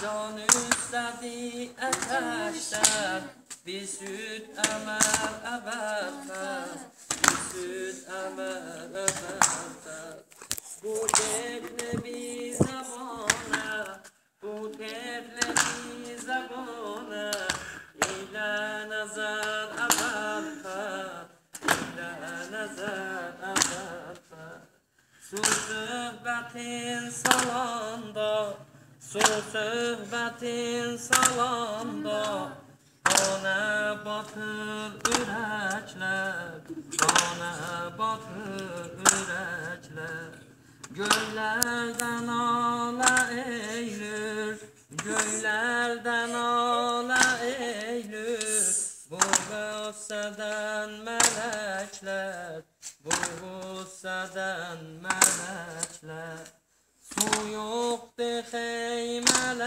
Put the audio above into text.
Can üstadi ateşler, bir süt emer ebedler, bir süt emer ebedler. Bu dertle bir zabana, bu dertle bir zabana, ile nazar ebedler, ile nazar ebedler. Su söhbətin salanda, su söhbətin salanda, qana batır ürəklər, qana batır ürəklər. Göylərdən ala eylür, göylərdən ala eylür, bu qüssədən mələklər, bu qüssədən mələklər. Su yoxdur xeymələr.